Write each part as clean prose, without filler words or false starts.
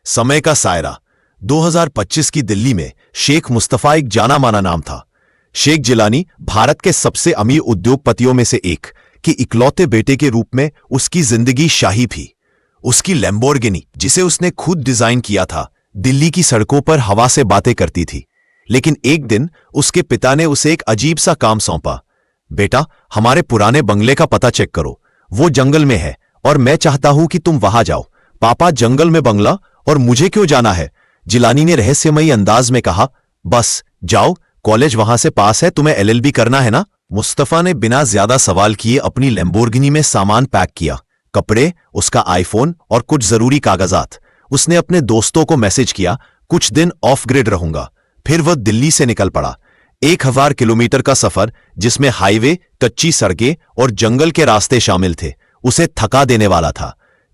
समय का सायरा 2025 की दिल्ली में शेख मुस्तफा एक जाना माना नाम था। शेख जिलानी भारत के सबसे अमीर उद्योगपतियों में से एक के इकलौते बेटे के रूप में उसकी जिंदगी शाही थी। उसकी लैम्बोर्गिनी, जिसे उसने खुद डिजाइन किया था, दिल्ली की सड़कों पर हवा से बातें करती थी। लेकिन एक दिन उसके पिता ने उसे एक अजीब सा काम सौंपा। बेटा, हमारे पुराने बंगले का पता चेक करो, वो जंगल में है और मैं चाहता हूं कि तुम वहां जाओ। पापा, जंगल में बंगला और मुझे क्यों जाना है? जिलानी ने रहस्यमयी अंदाज में कहा। बस जाओ, कॉलेज वहां से पास है, तुम्हें एलएलबी करना है ना? मुस्तफा ने बिना ज्यादा सवाल किए अपनी लैम्बोर्गिनी में सामान पैक किया, कपड़े, उसका आईफोन और कुछ जरूरी कागजात। उसने अपने दोस्तों को मैसेज किया, कुछ दिन ऑफ ग्रिड रहूंगा। फिर वह दिल्ली से निकल पड़ा। 1000 किलोमीटर का सफर, जिसमें हाईवे, कच्ची सड़कें और जंगल के रास्ते शामिल थे, उसे थका देने वाला था।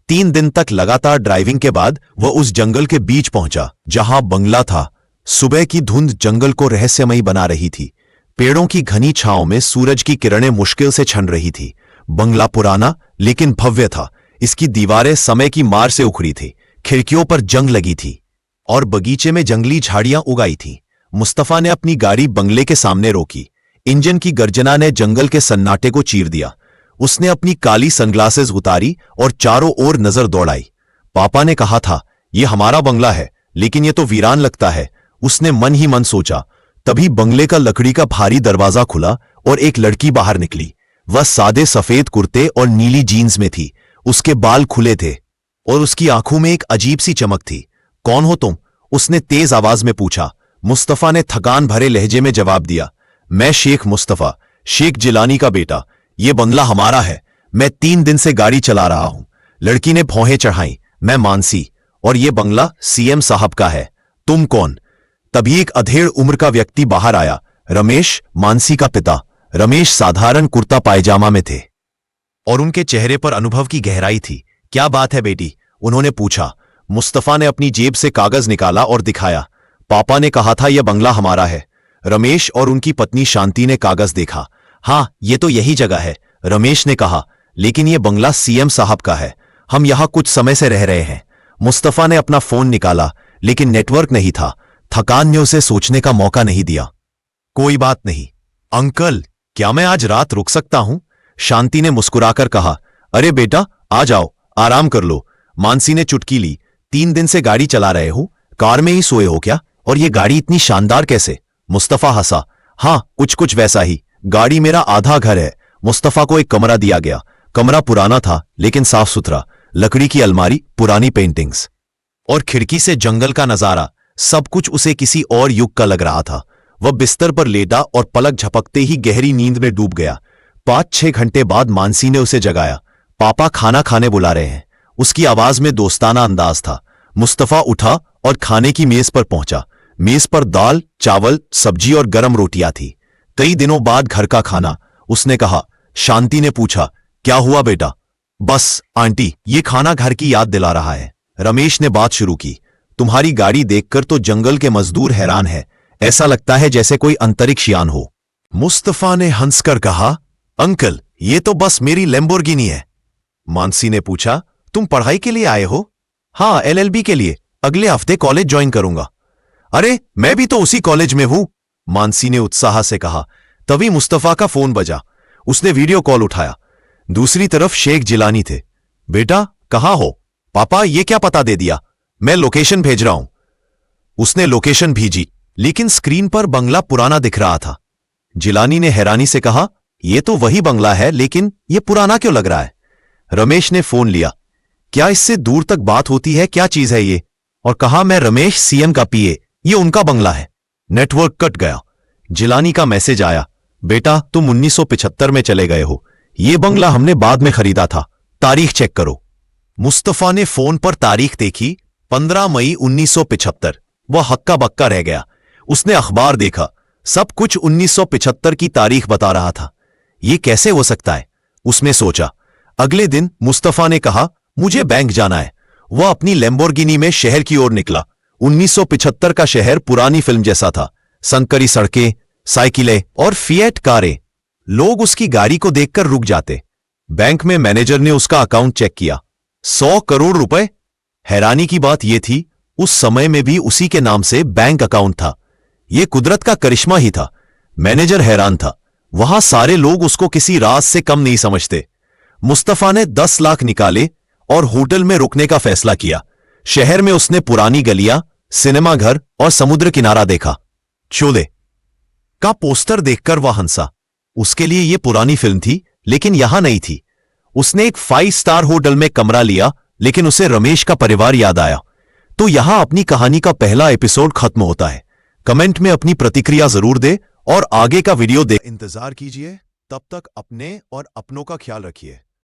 3 दिन तक लगातार ड्राइविंग के बाद वह उस जंगल के बीच पहुंचा जहां बंगला था। सुबह की धुंध जंगल को रहस्यमयी बना रही थी। पेड़ों की घनी छांव में सूरज की किरणें मुश्किल से छन रही थी। बंगला पुराना लेकिन भव्य था। इसकी दीवारें समय की मार से उखड़ी थी, खिड़कियों पर जंग लगी थी और बगीचे में जंगली झाड़ियां उगाई थीं। मुस्तफा ने अपनी गाड़ी बंगले के सामने रोकी। इंजन की गर्जना ने जंगल के सन्नाटे को चीर दिया। उसने अपनी काली सनग्लासेस उतारी और चारों ओर नजर दौड़ाई। पापा ने कहा था, यह हमारा बंगला है, लेकिन यह तो वीरान लगता है। उसने मन ही मन सोचा। तभी बंगले का लकड़ी का भारी दरवाजा खुला और एक लड़की बाहर निकली। वह सादे सफेद कुर्ते और नीली जीन्स में थी। उसके बाल खुले थे और उसकी आंखों में एक अजीब सी चमक थी। कौन हो तुम? उसने तेज आवाज में पूछा। मुस्तफा ने थकान भरे लहजे में जवाब दिया, मैं शेख मुस्तफा, शेख जिलानी का बेटा। यह बंगला हमारा है। मैं 3 दिन से गाड़ी चला रहा हूं। लड़की ने भौहें चढ़ाई। मैं मानसी, और यह बंगला सीएम साहब का है। तुम कौन? तभी एक अधेड़ उम्र का व्यक्ति बाहर आया। रमेश, मानसी का पिता। रमेश साधारण कुर्ता पायजामा में थे और उनके चेहरे पर अनुभव की गहराई थी। क्या बात है बेटी? उन्होंने पूछा। मुस्तफा ने अपनी जेब से कागज निकाला और दिखाया। पापा ने कहा था यह बंगला हमारा है। रमेश और उनकी पत्नी शांति ने कागज देखा। हाँ, ये तो यही जगह है, रमेश ने कहा, लेकिन यह बंगला सीएम साहब का है। हम यहां कुछ समय से रह रहे हैं। मुस्तफा ने अपना फोन निकाला, लेकिन नेटवर्क नहीं था। थकान ने उसे सोचने का मौका नहीं दिया। कोई बात नहीं अंकल, क्या मैं आज रात रुक सकता हूं? शांति ने मुस्कुराकर कहा। अरे बेटा, आ जाओ, आराम कर लो। मानसी ने चुटकी ली। 3 दिन से गाड़ी चला रहे हो? कार में ही सोए हो क्या? और ये गाड़ी इतनी शानदार कैसे? मुस्तफा हंसा। हाँ, कुछ वैसा ही। गाड़ी मेरा आधा घर है। मुस्तफा को एक कमरा दिया गया। कमरा पुराना था लेकिन साफ सुथरा। लकड़ी की अलमारी, पुरानी पेंटिंग्स और खिड़की से जंगल का नजारा। सब कुछ उसे किसी और युग का लग रहा था। वह बिस्तर पर लेटा और पलक झपकते ही गहरी नींद में डूब गया। 5-6 घंटे बाद मानसी ने उसे जगाया। पापा खाना खाने बुला रहे हैं। उसकी आवाज में दोस्ताना अंदाज था। मुस्तफा उठा और खाने की मेज पर पहुंचा। मेज पर दाल, चावल, सब्जी और गरम रोटियां थी। कई दिनों बाद घर का खाना, उसने कहा। शांति ने पूछा, क्या हुआ बेटा? बस आंटी, ये खाना घर की याद दिला रहा है। रमेश ने बात शुरू की। तुम्हारी गाड़ी देखकर तो जंगल के मजदूर हैरान है। ऐसा लगता है जैसे कोई अंतरिक्ष यान हो। मुस्तफा ने हंसकर कहा, अंकल, ये तो बस मेरी लैम्बोर्गिनी है। मानसी ने पूछा, तुम पढ़ाई के लिए आए हो? हाँ, एलएलबी के लिए। अगले हफ्ते कॉलेज ज्वाइन करूंगा। अरे, मैं भी तो उसी कॉलेज में हूं, मानसी ने उत्साह से कहा। तभी मुस्तफा का फोन बजा। उसने वीडियो कॉल उठाया। दूसरी तरफ शेख जिलानी थे। बेटा, कहां हो? पापा, ये क्या पता दे दिया? मैं लोकेशन भेज रहा हूं। उसने लोकेशन भेजी, लेकिन स्क्रीन पर बंगला पुराना दिख रहा था। जिलानी ने हैरानी से कहा, यह तो वही बंगला है, लेकिन यह पुराना क्यों लग रहा है? रमेश ने फोन लिया। क्या इससे दूर तक बात होती है? क्या चीज है ये? और कहा, मैं रमेश, सीएम का पीए, ये उनका बंगला है। नेटवर्क कट गया। जिलानी का मैसेज आया, बेटा, तुम 1975 में चले गए हो। यह बंगला हमने बाद में खरीदा था। तारीख चेक करो। मुस्तफा ने फोन पर तारीख देखी, 15 मई 1975। वह हक्का बक्का रह गया। उसने अखबार देखा। सब कुछ 1975 की तारीख बता रहा था। यह कैसे हो सकता है? उसने सोचा। अगले दिन मुस्तफा ने कहा, मुझे बैंक जाना है। वह अपनी लैम्बोर्गिनी में शहर की ओर निकला। 1975 का शहर पुरानी फिल्म जैसा था। संकरी सड़कें, साइकिलें और फिएट कारें। लोग उसकी गाड़ी को देखकर रुक जाते। बैंक में मैनेजर ने उसका अकाउंट चेक किया। 100 करोड़ रुपए। हैरानी की बात यह थी, उस समय में भी उसी के नाम से बैंक अकाउंट था। यह कुदरत का करिश्मा ही था। मैनेजर हैरान था। वहां सारे लोग उसको किसी राज से कम नहीं समझते। मुस्तफा ने 10 लाख निकाले और होटल में रुकने का फैसला किया। शहर में उसने पुरानी गलियां, सिनेमा घर और समुद्र किनारा देखा। शोले का पोस्टर देखकर वह हंसा। उसके लिए यह पुरानी फिल्म थी, लेकिन यहां नहीं थी। उसने एक 5 स्टार होटल में कमरा लिया, लेकिन उसे रमेश का परिवार याद आया। तो यहां अपनी कहानी का पहला एपिसोड खत्म होता है। कमेंट में अपनी प्रतिक्रिया जरूर दे और आगे का वीडियो इंतजार कीजिए। तब तक अपने और अपनों का ख्याल रखिए।